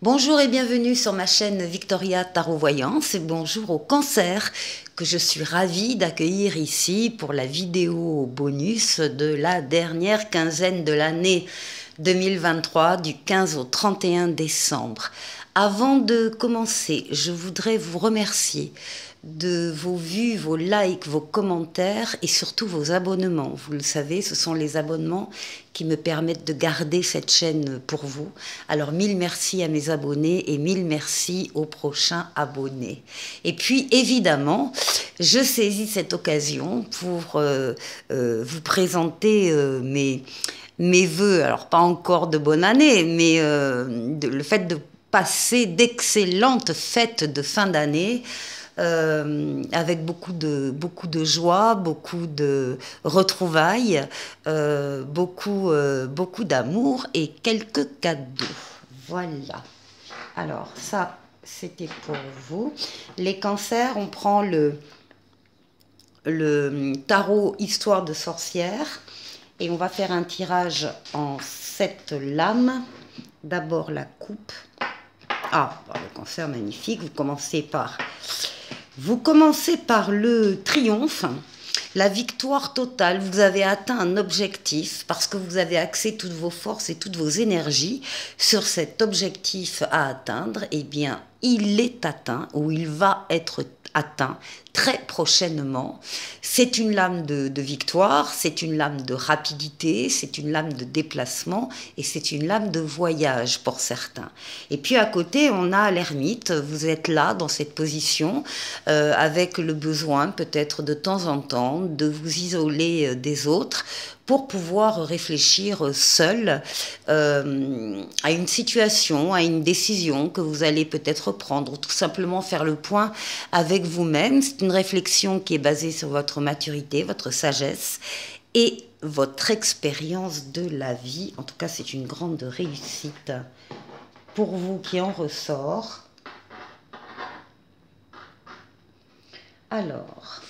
Bonjour et bienvenue sur ma chaîne Victoria Tarot Voyance et bonjour au Cancer que je suis ravie d'accueillir ici pour la vidéo bonus de la dernière quinzaine de l'année 2023 du 15 au 31 décembre. Avant de commencer, je voudrais vous remercier de vos vues, vos likes, vos commentaires et surtout vos abonnements. Vous le savez, ce sont les abonnements qui me permettent de garder cette chaîne pour vous. Alors mille merci à mes abonnés et mille merci aux prochains abonnés. Et puis évidemment, je saisis cette occasion pour vous présenter mes vœux, alors pas encore de bonne année, mais le fait de passer d'excellentes fêtes de fin d'année avec beaucoup de joie, beaucoup de retrouvailles, beaucoup d'amour et quelques cadeaux. Voilà. Alors ça, c'était pour vous. Les cancers, on prend le tarot Histoire de sorcière et on va faire un tirage en 7 lames. D'abord la coupe. Ah, le cancer magnifique. Vous commencez par le triomphe, la victoire totale. Vous avez atteint un objectif parce que vous avez axé toutes vos forces et toutes vos énergies sur cet objectif à atteindre. Eh bien, il est atteint ou il va être atteint très prochainement. C'est une lame de victoire, c'est une lame de rapidité, c'est une lame de déplacement et c'est une lame de voyage pour certains. Et puis à côté, on a l'ermite. Vous êtes là dans cette position avec le besoin peut-être de temps en temps de vous isoler des autres pour pouvoir réfléchir seul à une situation, à une décision que vous allez peut-être prendre, ou tout simplement faire le point avec vous-même. C'est une réflexion qui est basée sur votre maturité, votre sagesse et votre expérience de la vie. En tout cas, c'est une grande réussite pour vous qui en ressort. Alors...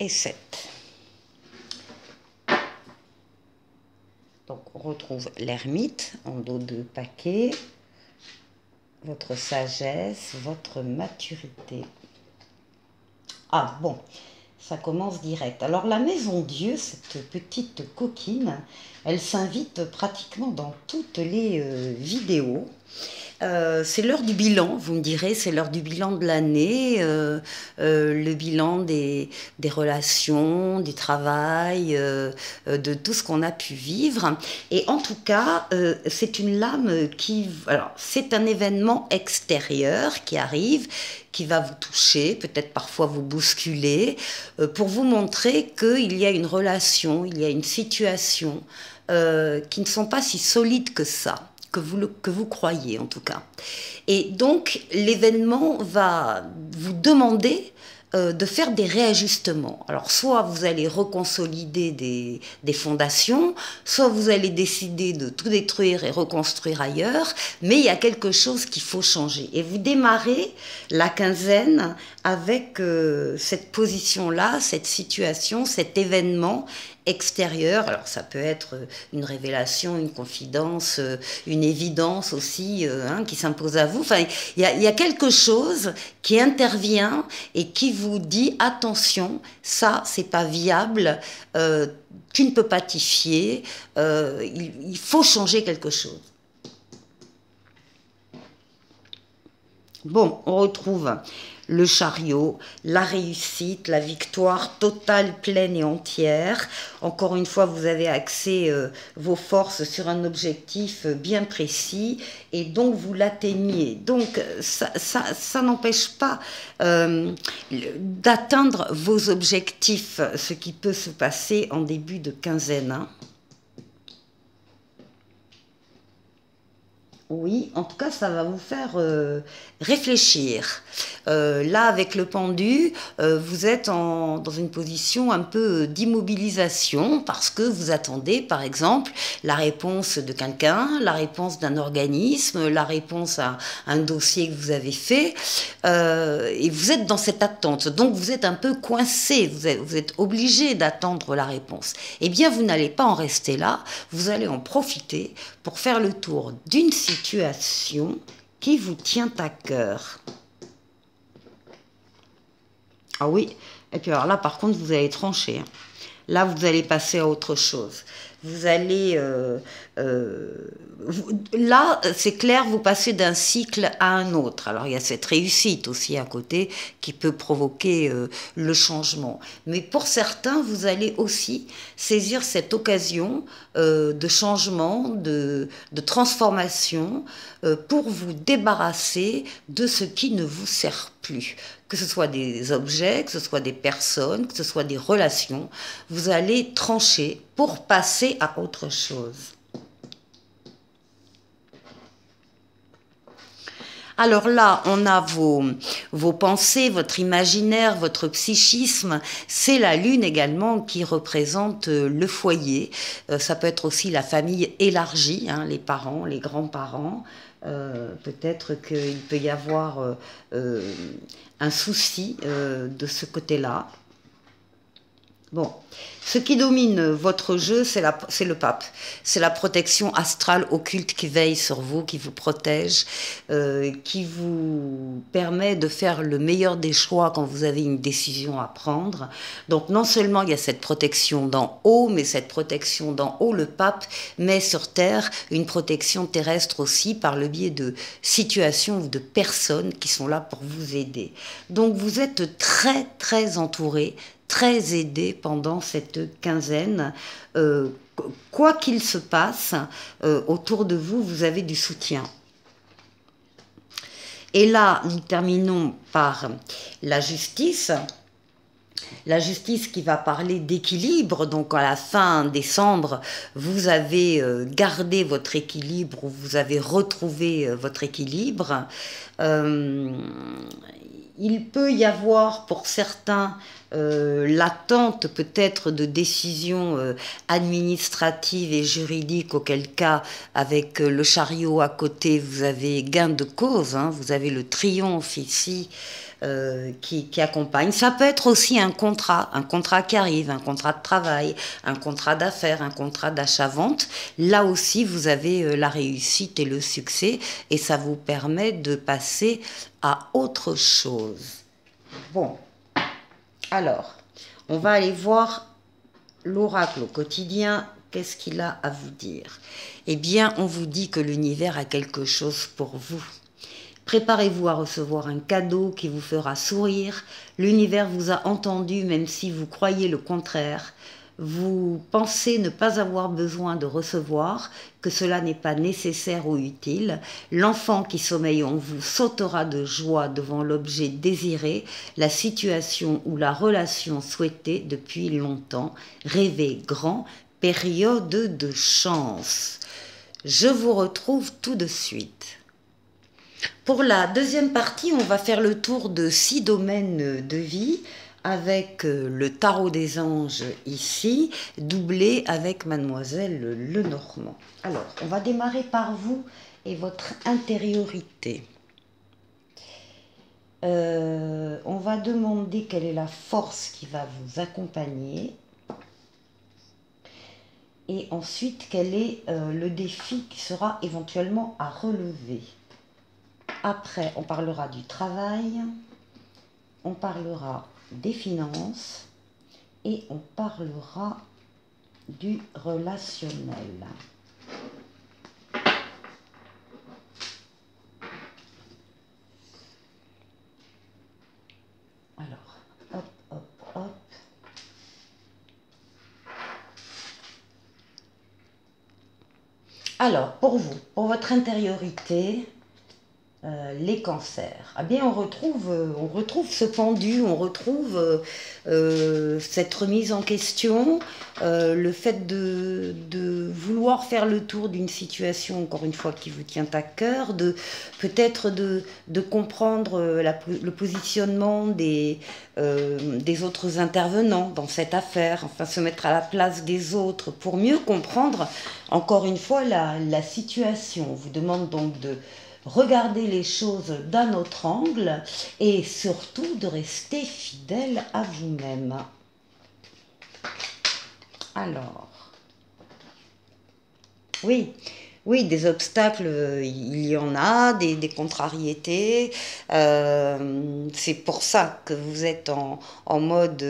et 7. Donc on retrouve l'ermite en dos de paquet, votre sagesse, votre maturité. Ah bon, ça commence direct. Alors la maison Dieu, cette petite coquine, elle s'invite pratiquement dans toutes les vidéos. C'est l'heure du bilan, vous me direz, c'est l'heure du bilan de l'année, le bilan des relations, du travail, de tout ce qu'on a pu vivre. Et en tout cas, c'est une lame qui... Alors, c'est un événement extérieur qui arrive, qui va vous toucher, peut-être parfois vous bousculer, pour vous montrer qu'il y a une relation, il y a une situation qui ne sont pas si solides que ça. Que vous croyez en tout cas. Et donc l'événement va vous demander de faire des réajustements. Alors soit vous allez reconsolider des fondations, soit vous allez décider de tout détruire et reconstruire ailleurs, mais il y a quelque chose qu'il faut changer. Et vous démarrez la quinzaine avec cette position-là, cette situation, cet événement extérieur. Alors ça peut être une révélation, une confidence, une évidence aussi qui s'impose à vous. Enfin, il y a quelque chose qui intervient et qui vous dit attention, ça c'est pas viable, tu ne peux pas t'y fier, il faut changer quelque chose. Bon, on retrouve le chariot, la réussite, la victoire totale, pleine et entière. Encore une fois, vous avez axé vos forces sur un objectif bien précis et donc vous l'atteignez. Donc ça n'empêche pas d'atteindre vos objectifs, ce qui peut se passer en début de quinzaine. Hein. Oui, en tout cas, ça va vous faire réfléchir. Là, avec le pendu, vous êtes dans une position un peu d'immobilisation parce que vous attendez, par exemple, la réponse de quelqu'un, la réponse d'un organisme, la réponse à un dossier que vous avez fait, et vous êtes dans cette attente. Donc, vous êtes un peu coincé, vous êtes obligé d'attendre la réponse. Eh bien, vous n'allez pas en rester là, vous allez en profiter pour faire le tour d'une situation qui vous tient à cœur. Ah oui, et puis alors là, par contre, vous allez trancher. Là, vous allez passer à autre chose. Vous allez... là, c'est clair, vous passez d'un cycle à un autre. Alors, il y a cette réussite aussi à côté qui peut provoquer le changement. Mais pour certains, vous allez aussi saisir cette occasion de changement, de transformation, pour vous débarrasser de ce qui ne vous sert plus. Que ce soit des objets, que ce soit des personnes, que ce soit des relations, vous allez trancher pour passer à autre chose. Alors là, on a vos pensées, votre imaginaire, votre psychisme. C'est la lune également qui représente le foyer. Ça peut être aussi la famille élargie, hein, les parents, les grands-parents. Peut-être qu'il peut y avoir un souci de ce côté-là. Bon, ce qui domine votre jeu, c'est le pape. C'est la protection astrale occulte qui veille sur vous, qui vous protège, qui vous permet de faire le meilleur des choix quand vous avez une décision à prendre. Donc non seulement il y a cette protection d'en haut, mais cette protection d'en haut, le pape met sur terre une protection terrestre aussi par le biais de situations ou de personnes qui sont là pour vous aider. Donc vous êtes très très entouré, très aidé pendant cette quinzaine. Quoi qu'il se passe, autour de vous, vous avez du soutien. Et là, nous terminons par la justice. La justice qui va parler d'équilibre, donc à la fin décembre, vous avez gardé votre équilibre ou vous avez retrouvé votre équilibre. Il peut y avoir pour certains l'attente peut-être de décisions administratives et juridiques, auquel cas avec le chariot à côté vous avez gain de cause, hein, vous avez le triomphe ici qui accompagne. Ça peut être aussi un contrat qui arrive, un contrat de travail, un contrat d'affaires, un contrat d'achat-vente. Là aussi vous avez la réussite et le succès et ça vous permet de passer à autre chose. Bon, alors, on va aller voir l'oracle au quotidien. Qu'est-ce qu'il a à vous dire? Eh bien, on vous dit que l'univers a quelque chose pour vous. Préparez-vous à recevoir un cadeau qui vous fera sourire. L'univers vous a entendu même si vous croyez le contraire. Vous pensez ne pas avoir besoin de recevoir, que cela n'est pas nécessaire ou utile. L'enfant qui sommeille en vous sautera de joie devant l'objet désiré, la situation ou la relation souhaitée depuis longtemps. Rêvez grand, période de chance. Je vous retrouve tout de suite. Pour la deuxième partie, on va faire le tour de 6 domaines de vie avec le tarot des anges ici, doublé avec Mademoiselle Lenormand. Alors, on va démarrer par vous et votre intériorité. On va demander quelle est la force qui va vous accompagner. Et ensuite, quel est le défi qui sera éventuellement à relever. Après, on parlera du travail, on parlera des finances et on parlera du relationnel. Alors, hop, hop, hop. Alors, pour vous, pour votre intériorité, les cancers. Ah bien, on retrouve ce pendu, on retrouve cette remise en question, le fait de vouloir faire le tour d'une situation, encore une fois, qui vous tient à cœur, peut-être de comprendre le positionnement des autres intervenants dans cette affaire, enfin se mettre à la place des autres pour mieux comprendre, encore une fois, la situation. On vous demande donc de regarder les choses d'un autre angle et surtout de rester fidèle à vous-même. Alors, oui, oui, des obstacles, il y en a, des contrariétés. C'est pour ça que vous êtes en mode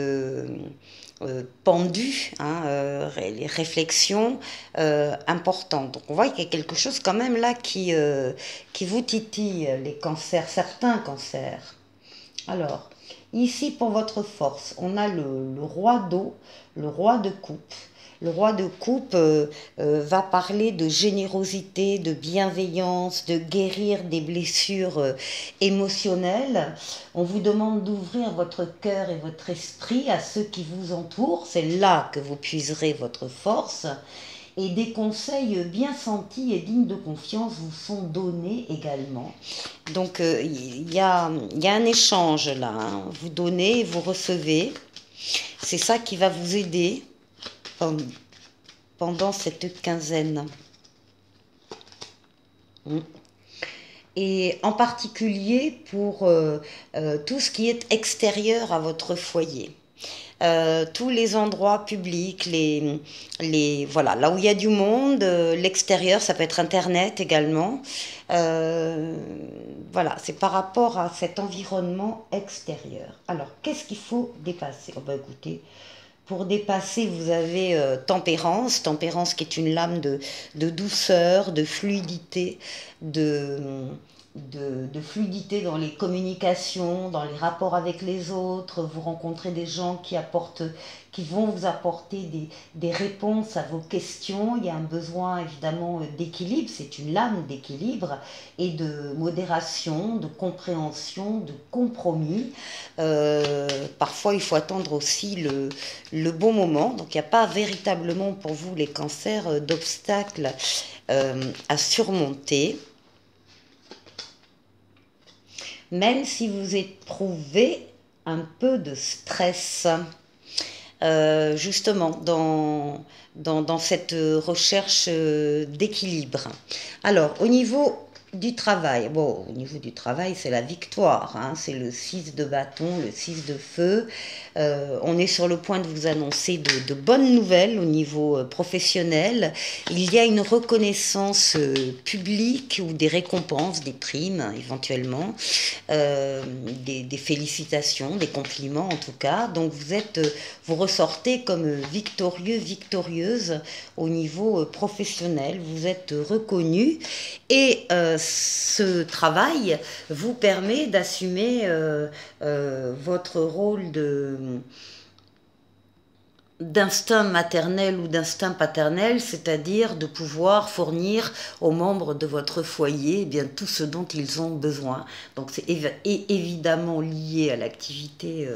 pendu, hein, les réflexions importantes. Donc on voit qu'il y a quelque chose quand même là qui vous titille, les cancers, certains cancers. Alors, ici pour votre force, on a le roi d'eau, le roi de coupe. Le roi de coupe va parler de générosité, de bienveillance, de guérir des blessures émotionnelles. On vous demande d'ouvrir votre cœur et votre esprit à ceux qui vous entourent. C'est là que vous puiserez votre force. Et des conseils bien sentis et dignes de confiance vous sont donnés également. Donc il y a un échange là, hein. Vous donnez, vous recevez. C'est ça qui va vous aider pendant cette quinzaine. Et en particulier pour tout ce qui est extérieur à votre foyer. Tous les endroits publics, voilà, là où il y a du monde, l'extérieur, ça peut être Internet également. Voilà, c'est par rapport à cet environnement extérieur. Alors, qu'est-ce qu'il faut dépasser? Oh ben, écoutez, pour dépasser, vous avez tempérance, tempérance qui est une lame de douceur, de fluidité, de fluidité dans les communications, dans les rapports avec les autres. Vous rencontrez des gens qui vont vous apporter des réponses à vos questions. Il y a un besoin évidemment d'équilibre, c'est une lame d'équilibre et de modération, de compréhension, de compromis. Parfois, il faut attendre aussi le bon moment. Donc, il n'y a pas véritablement pour vous, les cancers, d'obstacles à surmonter. Même si vous éprouvez un peu de stress, justement, dans cette recherche d'équilibre. Alors, au niveau du travail, bon, au niveau du travail, c'est la victoire, hein, c'est le 6 de bâton, le 6 de feu. On est sur le point de vous annoncer de bonnes nouvelles au niveau professionnel. Il y a une reconnaissance publique ou des récompenses, des primes éventuellement, des félicitations, des compliments en tout cas. Donc vous ressortez comme victorieux, victorieuse au niveau professionnel. Vous êtes reconnu et ce travail vous permet d'assumer votre rôle d'instinct maternel ou d'instinct paternel, c'est-à-dire de pouvoir fournir aux membres de votre foyer bien, tout ce dont ils ont besoin. Donc c'est évidemment lié à l'activité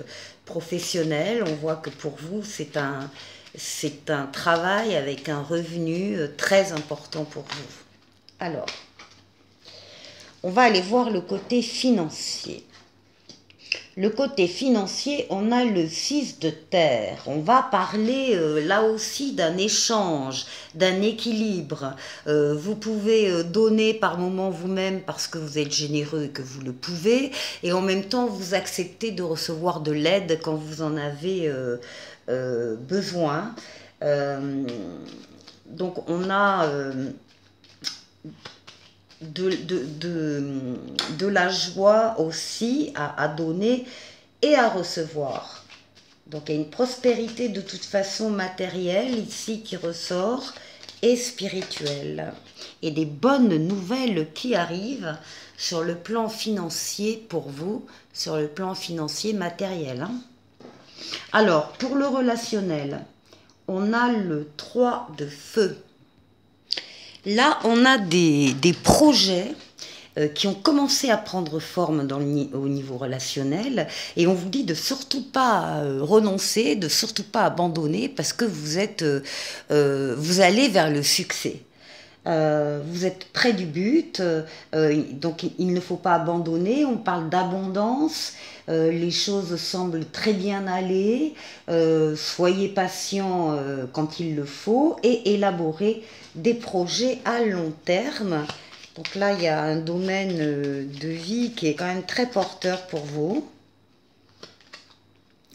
professionnelle. On voit que pour vous, c'est un travail avec un revenu très important pour vous. Alors, on va aller voir le côté financier. Le côté financier, on a le 6 de terre. On va parler là aussi d'un échange, d'un équilibre. Vous pouvez donner par moment vous-même parce que vous êtes généreux et que vous le pouvez. Et en même temps, vous acceptez de recevoir de l'aide quand vous en avez besoin. Donc on a de la joie aussi à donner et à recevoir. Donc il y a une prospérité de toute façon matérielle ici qui ressort et spirituelle. Et des bonnes nouvelles qui arrivent sur le plan financier pour vous, sur le plan financier matériel. Hein. Alors, pour le relationnel, on a le 3 de feu. Là, on a des projets qui ont commencé à prendre forme au niveau relationnel, et on vous dit de surtout pas renoncer, de surtout pas abandonner, parce que vous allez vers le succès. Vous êtes près du but, donc il ne faut pas abandonner. On parle d'abondance, les choses semblent très bien aller, soyez patient quand il le faut et élaborez des projets à long terme. Donc là, il y a un domaine de vie qui est quand même très porteur pour vous.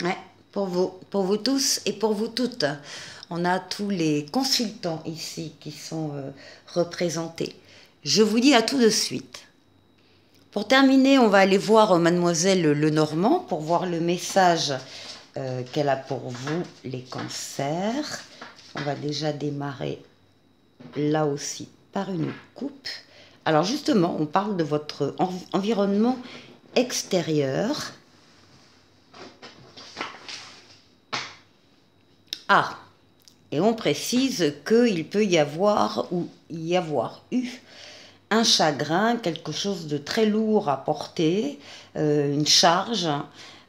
Ouais, pour vous tous et pour vous toutes. On a tous les consultants ici qui sont représentés. Je vous dis à tout de suite. Pour terminer, on va aller voir Mademoiselle Lenormand pour voir le message qu'elle a pour vous, les cancers. On va déjà démarrer là aussi par une coupe. Alors justement, on parle de votre environnement extérieur. Ah, et on précise qu'il peut y avoir ou y avoir eu un chagrin, quelque chose de très lourd à porter, une charge,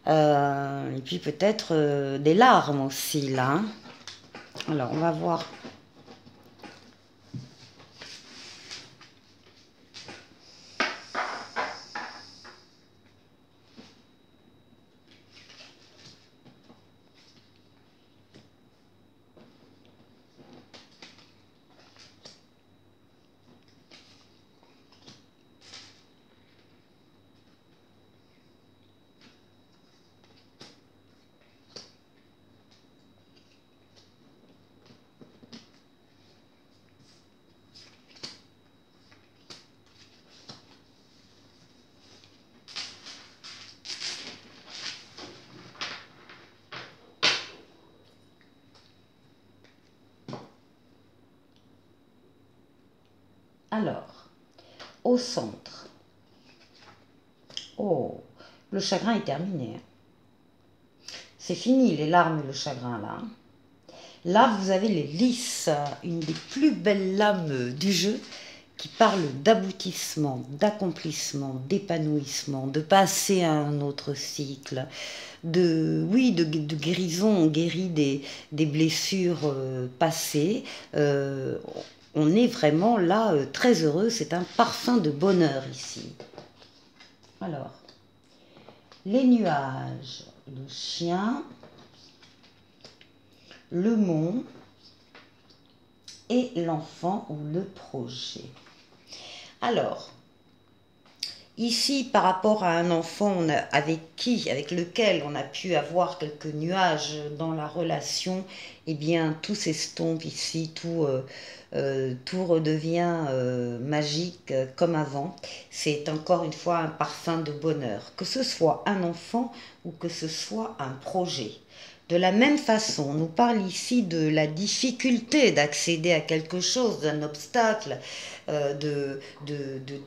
et puis peut-être des larmes aussi là. Alors on va voir. Alors, au centre. Oh, le chagrin est terminé. C'est fini les larmes et le chagrin là. Là, vous avez les lys, une des plus belles lames du jeu qui parle d'aboutissement, d'accomplissement, d'épanouissement, de passer à un autre cycle, de guérison, on guérit des blessures passées. On est vraiment là très heureux, c'est un parfum de bonheur ici. Alors, les nuages, le chien, le mont et l'enfant ou le projet. Alors, ici, par rapport à un enfant avec lequel on a pu avoir quelques nuages dans la relation, eh bien, tout s'estompe ici, tout redevient magique comme avant. C'est encore une fois un parfum de bonheur, que ce soit un enfant ou que ce soit un projet. De la même façon, on nous parle ici de la difficulté d'accéder à quelque chose, d'un obstacle, de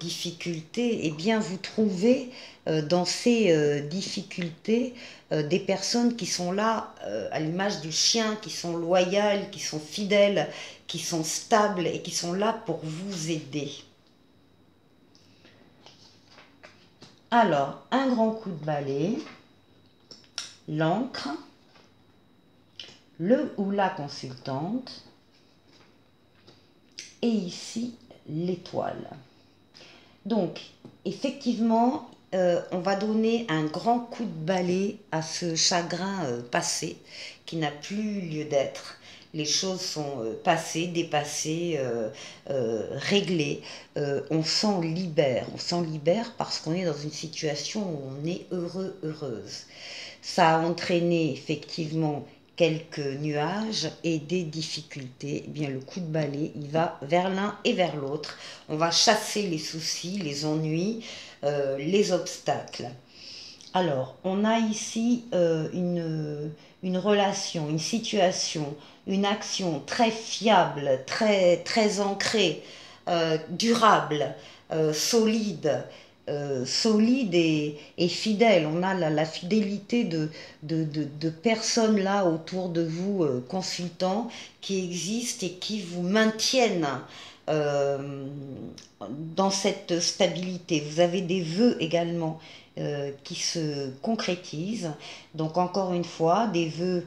difficultés. Eh bien, vous trouvez dans ces difficultés des personnes qui sont là, à l'image du chien, qui sont loyales, qui sont fidèles, qui sont stables et qui sont là pour vous aider. Alors, un grand coup de balai, l'encre, le ou la consultante, et ici l'étoile. Donc, effectivement, on va donner un grand coup de balai à ce chagrin passé qui n'a plus lieu d'être. Les choses sont passées, dépassées, réglées. On s'en libère. On s'en libère parce qu'on est dans une situation où on est heureux, heureuse. Ça a entraîné effectivement quelques nuages et des difficultés. Eh bien, le coup de balai, il va vers l'un et vers l'autre. On va chasser les soucis, les ennuis, les obstacles. Alors, on a ici une relation, une situation, une action très fiable, très ancrée, durable, solide, solide et fidèle. On a la fidélité de personnes là autour de vous, consultants, qui existent et qui vous maintiennent dans cette stabilité. Vous avez des vœux également qui se concrétisent. Donc encore une fois, des vœux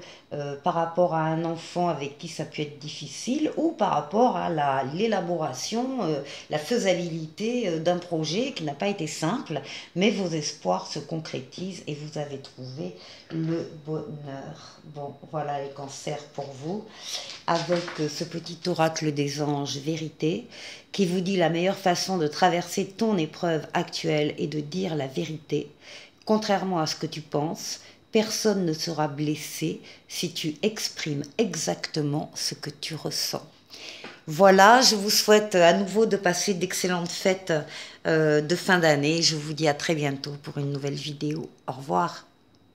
par rapport à un enfant avec qui ça peut être difficile ou par rapport à l'élaboration, la faisabilité d'un projet qui n'a pas été simple, mais vos espoirs se concrétisent et vous avez trouvé le bonheur. Bon, voilà les cancers pour vous, avec ce petit oracle des anges vérité qui vous dit la meilleure façon de traverser ton épreuve actuelle est de dire la vérité. Contrairement à ce que tu penses, personne ne sera blessé si tu exprimes exactement ce que tu ressens. Voilà, je vous souhaite à nouveau de passer d'excellentes fêtes de fin d'année. Je vous dis à très bientôt pour une nouvelle vidéo. Au revoir.